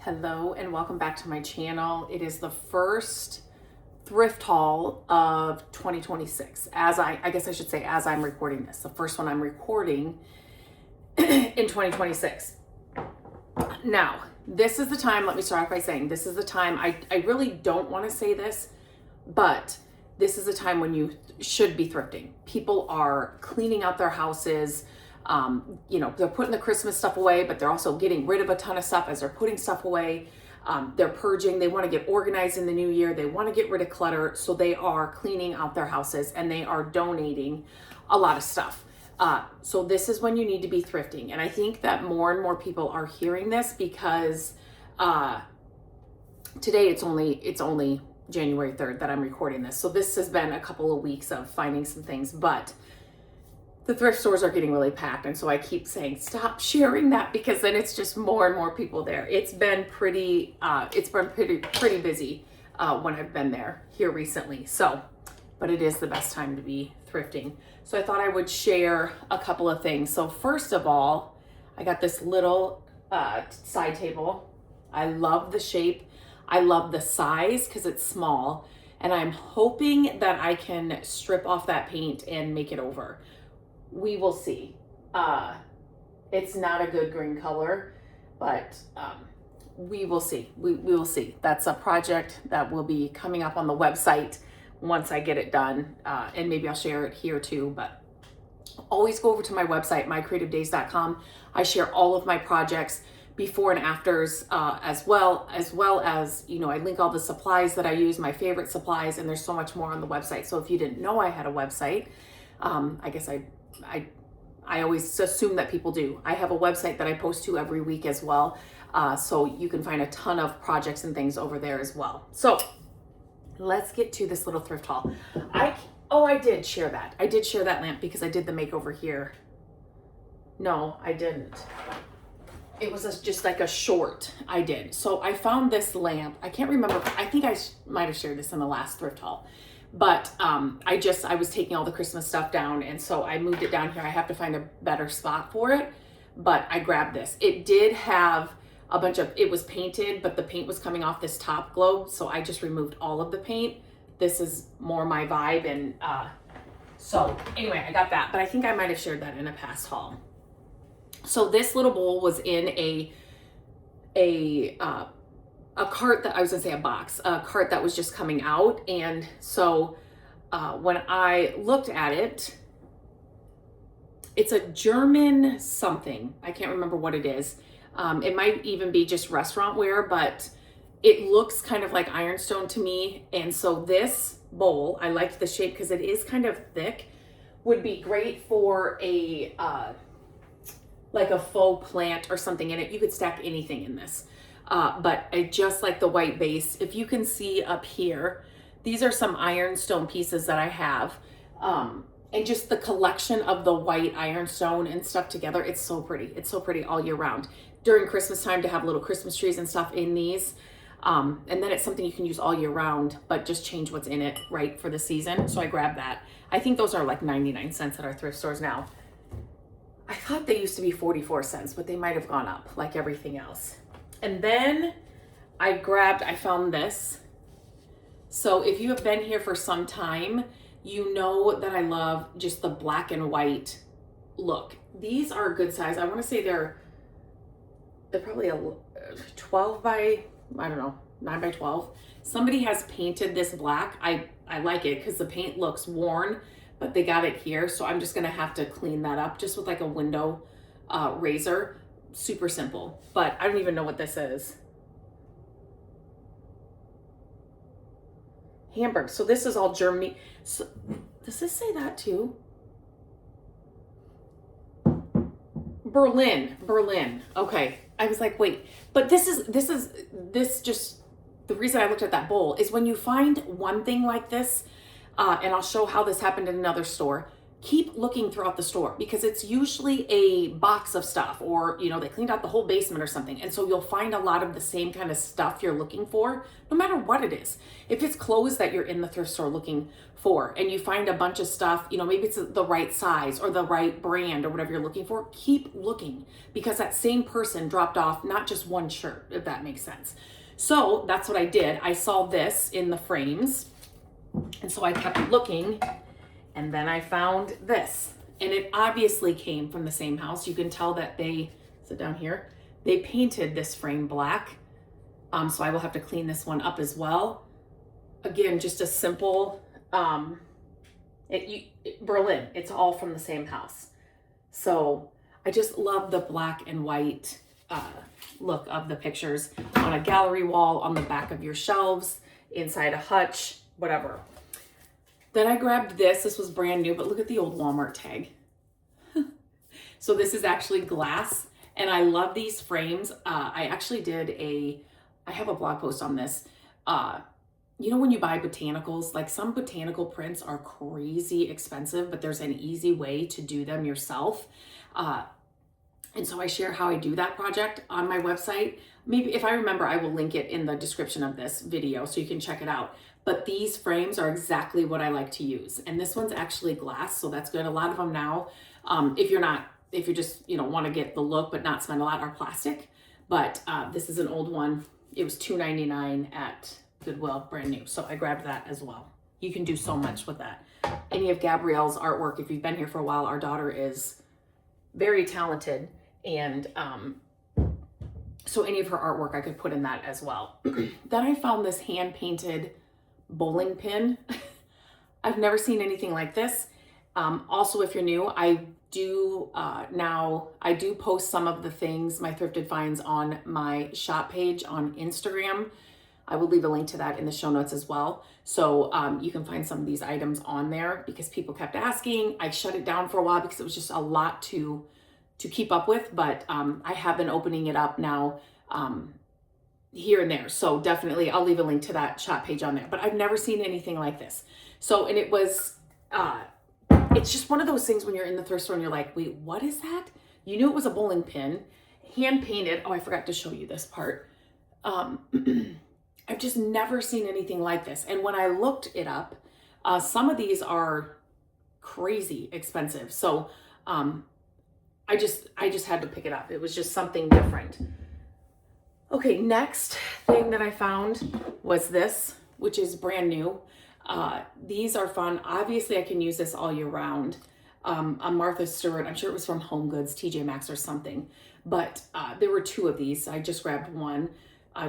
Hello and welcome back to my channel. It is the first thrift haul of 2026. I guess I should say as I'm recording this, the first one I'm recording in 2026. Now, this is the time, let me start off by saying this is the time, I really don't want to say this, but this is a time when you should be thrifting. People are cleaning out their houses. They're putting the Christmas stuff away, but they're also getting rid of a ton of stuff as they're putting stuff away. They're purging. They want to get organized in the new year. They want to get rid of clutter. So they are cleaning out their houses and they are donating a lot of stuff. So this is when you need to be thrifting. And I think that more and more people are hearing this because today it's only January 3rd that I'm recording this. So this has been a couple of weeks of finding some things, but the thrift stores are getting really packed. And so I keep saying, stop sharing that, because then it's just more and more people there. It's been pretty busy when I've been there here recently. So, but it is the best time to be thrifting. So I thought I would share a couple of things. So first of all, I got this little side table. I love the shape. I love the size because it's small. And I'm hoping that I can strip off that paint and make it over. We will see. It's not a good green color, but we will see. We will see. That's a project that will be coming up on the website once I get it done. And maybe I'll share it here too, but always go over to my website, mycreativedays.com. I share all of my projects before and afters, as well as, I link all the supplies that I use, my favorite supplies, and there's so much more on the website. So if you didn't know I had a website, I guess I always assume that people do. I have a website that I post to every week as well. So you can find a ton of projects and things over there as well. So let's get to this little thrift haul. I did share that. I did share that lamp because I did the makeover here. No, I didn't. It was just like a short I did. So I found this lamp. I can't remember. I think I might have shared this in the last thrift haul. But I was taking all the Christmas stuff down, and so I moved it down here. I have to find a better spot for it, but I grabbed this. It did have it was painted, but the paint was coming off this top globe, so I just removed all of the paint. This is more my vibe, and so anyway, I got that, but I think I might have shared that in a past haul. So this little bowl was in a cart that, I was gonna say a box, a cart that was just coming out. And so when I looked at it, it's a German something. I can't remember what it is. It might even be just restaurant wear, but it looks kind of like ironstone to me. And so this bowl, I liked the shape because it is kind of thick, would be great for like a faux plant or something in it. You could stack anything in this. But I just like the white base. If you can see up here, these are some ironstone pieces that I have. And just the collection of the white ironstone and stuff together, it's so pretty. It's so pretty all year round. During Christmas time to have little Christmas trees and stuff in these. And then it's something you can use all year round, but just change what's in it, right, for the season. So I grabbed that. I think those are like 99 cents at our thrift stores now. I thought they used to be 44 cents, but they might have gone up like everything else. And then I found this. So if you have been here for some time, you know that I love just the black and white look. These are a good size. I want to say they're probably a 12 by, I don't know, 9 by 12. Somebody has painted this black. I like it because the paint looks worn, but they got it here. So I'm just going to have to clean that up just with like a window razor. Super simple, but I don't even know what this is. Hamburg. So this is all Germany. So does this say that too? Berlin. Okay. I was like, wait, but this just, the reason I looked at that bowl is when you find one thing like this, and I'll show how this happened in another store, keep looking throughout the store because it's usually a box of stuff, or, you know, they cleaned out the whole basement or something. And so you'll find a lot of the same kind of stuff you're looking for, no matter what it is. If it's clothes that you're in the thrift store looking for and you find a bunch of stuff, you know, maybe it's the right size or the right brand or whatever you're looking for, keep looking, because that same person dropped off not just one shirt, if that makes sense. So that's what I did. I saw this in the frames, and so I kept looking. And then I found this, and it obviously came from the same house. You can tell that they, sit down here, they painted this frame black. So I will have to clean this one up as well. Again, just a simple, Berlin, it's all from the same house. So I just love the black and white look of the pictures on a gallery wall, on the back of your shelves, inside a hutch, whatever. Then I grabbed this. This was brand new, but look at the old Walmart tag. So this is actually glass, and I love these frames. I actually I have a blog post on this. You know, when you buy botanicals, like some botanical prints are crazy expensive, but there's an easy way to do them yourself. And so I share how I do that project on my website. Maybe if I remember, I will link it in the description of this video so you can check it out. But these frames are exactly what I like to use. And this one's actually glass, so that's good. A lot of them now, if you just, you know, want to get the look but not spend a lot, are plastic. But this is an old one. It was $2.99 at Goodwill, brand new. So I grabbed that as well. You can do so much with that. Any of Gabrielle's artwork, if you've been here for a while, our daughter is very talented. And so any of her artwork I could put in that as well. Then I found this hand-painted bowling pin. I've never seen anything like this. Also, if you're new, I do post some of the things, my thrifted finds, on my shop page on Instagram. I will leave a link to that in the show notes as well. So you can find some of these items on there because people kept asking. I shut it down for a while because it was just a lot to keep up with, but I have been opening it up now here and there. So definitely I'll leave a link to that shop page on there, but I've never seen anything like this. So, and it was, it's just one of those things when you're in the thrift store and you're like, wait, what is that? You knew it was a bowling pin, hand painted. Oh, I forgot to show you this part. I've just never seen anything like this. And when I looked it up, some of these are crazy expensive. So, I just had to pick it up. It was just something different. Okay, next thing that I found was this, which is brand new. These are fun. Obviously, I can use this all year round. A Martha Stewart, I'm sure it was from Home Goods, TJ Maxx or something. But there were two of these. I just grabbed one.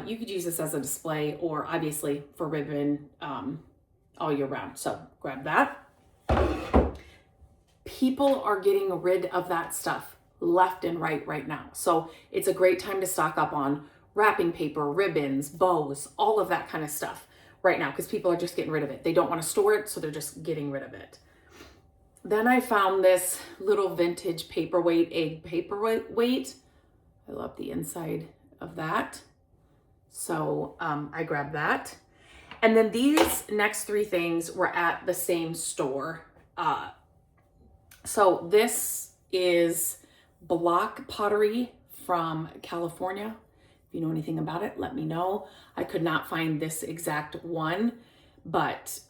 You could use this as a display or obviously for ribbon all year round. So grab that. People are getting rid of that stuff left and right now. So it's a great time to stock up on wrapping paper, ribbons, bows, all of that kind of stuff right now because people are just getting rid of it. They don't want to store it, so they're just getting rid of it. Then I found this little vintage paperweight, egg paperweight. I love the inside of that. So I grabbed that. And then these next three things were at the same store. So this is block pottery from California. If you know anything about it, let me know. I could not find this exact one, but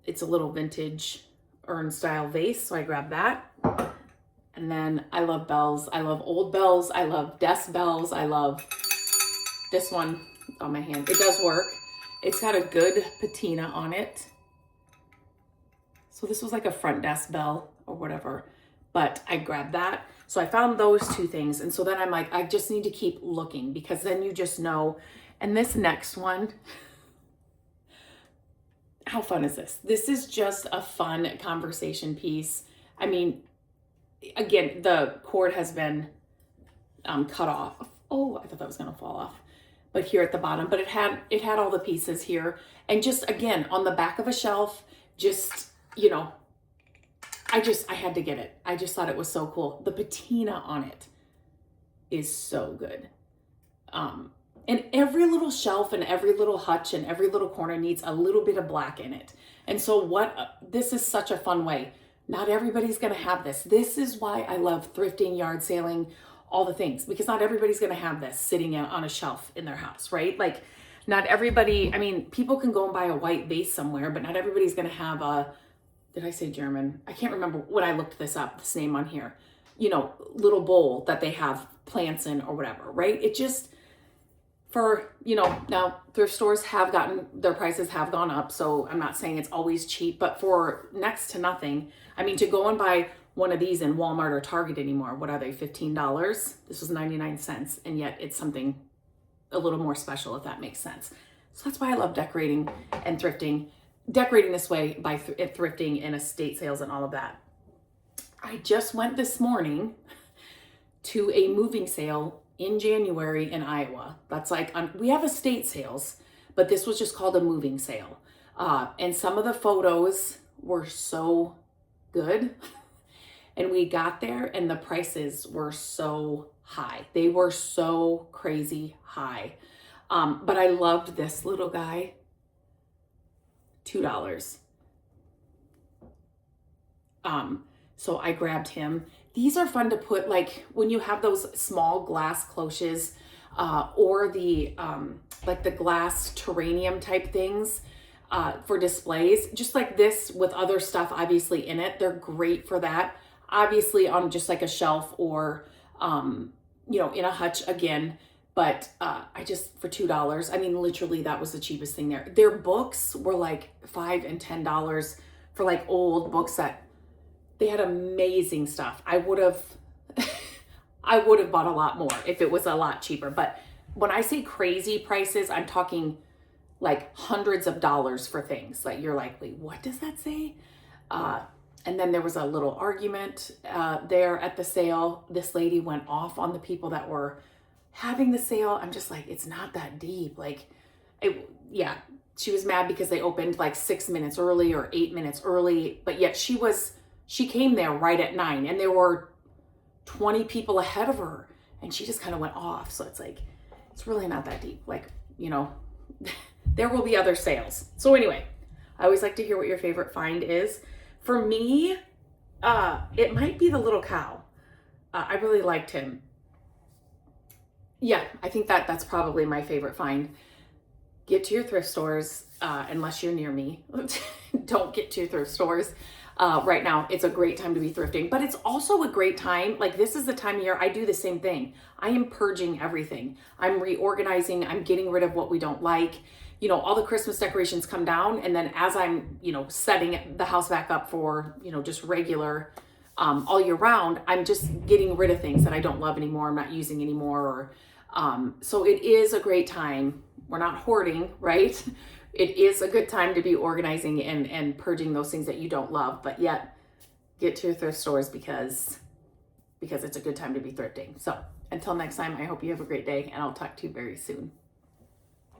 it's a little vintage urn style vase, so I grabbed that. And then I love bells. I love old bells. I love desk bells. I love this one on my hand. It does work. It's got a good patina on it. So this was like a front desk bell or whatever, but I grabbed that. So I found those two things. And so then I'm like, I just need to keep looking because then you just know. And this next one, how fun is this? This is just a fun conversation piece. I mean, again, the cord has been cut off. Oh, I thought that was gonna fall off. But here at the bottom, but it had all the pieces here. And just again, on the back of a shelf, just, you know, I had to get it. I just thought it was so cool. The patina on it is so good. And every little shelf and every little hutch and every little corner needs a little bit of black in it. And so this is such a fun way. Not everybody's going to have this. This is why I love thrifting, yard sailing, all the things, because not everybody's going to have this sitting on a shelf in their house, right? Like not everybody, I mean, people can go and buy a white vase somewhere, but not everybody's going to have a, did I say German? I can't remember when I looked this up, this name on here, you know, little bowl that they have plants in or whatever, right? It just, for, you know, now thrift stores have gotten, their prices have gone up. So I'm not saying it's always cheap, but for next to nothing, I mean, to go and buy one of these in Walmart or Target anymore, what are they, $15? This was 99 cents. And yet it's something a little more special, if that makes sense. So that's why I love decorating and thrifting. Decorating this way by thrifting and estate sales and all of that. I just went this morning to a moving sale in January in Iowa. That's like, we have estate sales, but this was just called a moving sale. And some of the photos were so good. And we got there and the prices were so high. They were so crazy high. But I loved this little guy. $2. So I grabbed him. These are fun to put, like when you have those small glass cloches, or the like the glass terrarium type things for displays, just like this with other stuff obviously in it. They're great for that. Obviously on just like a shelf or you know, in a hutch again. But I just, for $2, I mean, literally that was the cheapest thing there. Their books were like $5 and $10 for like old books that they had amazing stuff. I would have bought a lot more if it was a lot cheaper. But when I say crazy prices, I'm talking like hundreds of dollars for things that you're like, wait, what does that say? And then there was a little argument there at the sale. This lady went off on the people that were having the sale. I'm just like, it's not that deep. Like, yeah, she was mad because they opened like 6 minutes early or 8 minutes early, but yet she came there right at 9 and there were 20 people ahead of her and she just kind of went off. So it's like, it's really not that deep. Like, you know, there will be other sales. So anyway, I always like to hear what your favorite find is. For me, it might be the little cow. I really liked him. Yeah, I think that's probably my favorite find. Get to your thrift stores, unless you're near me. Don't get to thrift stores. Right now, it's a great time to be thrifting, but it's also a great time. Like this is the time of year I do the same thing. I am purging everything. I'm reorganizing. I'm getting rid of what we don't like. You know, all the Christmas decorations come down. And then as I'm, you know, setting the house back up for, you know, just regular, all year round, I'm just getting rid of things that I don't love anymore. I'm not using anymore. Or, so it is a great time. We're not hoarding, right? It is a good time to be organizing and purging those things that you don't love, but yet get to your thrift stores because it's a good time to be thrifting. So until next time, I hope you have a great day and I'll talk to you very soon.